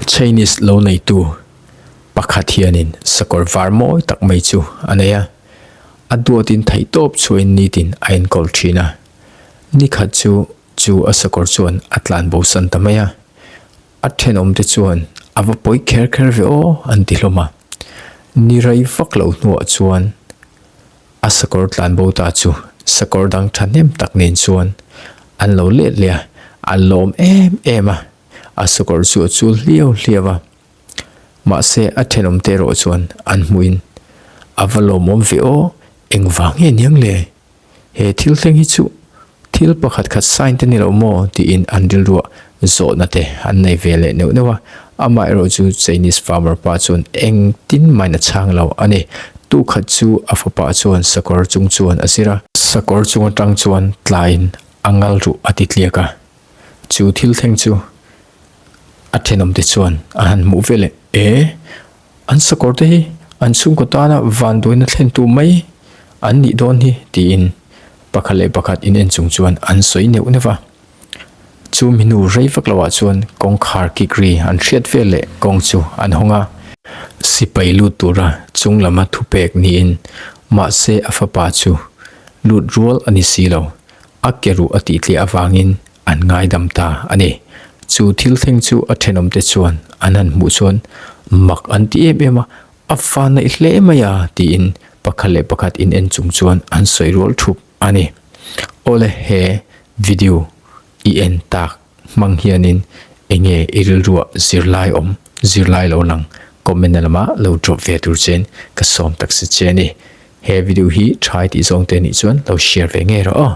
Chinese lo nei tu pakhat hianin sakor var mawi tak mai chu aneya aduatin thai top chuin nitin ain kol thina ni khat chu asakor chuan atlan bo san tamaya athen om te chuan ava poi kher ve o an tiloma ni rai vak lo nu chuan asakor tlan bo ta chu sakor dang thanem tak nen chuan an lo le le alom ema asakor chu liawa ma se athenom te ro chuan an muin avalomom ve o engwang he niang le he thil thleng hi chu thil pakhat khat sign te ni lo mo ti in andil ro zo na te an nei vele neuwa ama ro chu Chinese farmer pa chuan eng tin mai na chang lo ani tu khat chu afapa chuan sakor chung chuan asira sakor chung tang chuan tlain angal ru atitliaka chu thil thleng chu athenom te chuan an mu vele an sakor te hi an chung ko ta na van doina thlen tu mai an ni don hi ti in pakhale pakhat in en chung chuan an soi neu newa chu minu rei vak lawa chuan kong khar kikri an hriat vele kong chu an honga sipai lu tura chung lama thupek ni in ma se afapa chu lut rual ani silo akeru ati tle awangin an ngai dam ta ani chu thil theng chu athenom te chuan anan mu chuan mak an ti ema afana ihle maya ti in pakhale pakhat in en chung chuan an soirol thup ani ole he video en tak mang hianin enge iril ruwa zirlai lo lang comment lama lo drop ve tur chen ka som tak se cheni he video hi thai ti zong te ni chuan lo share ve nge ro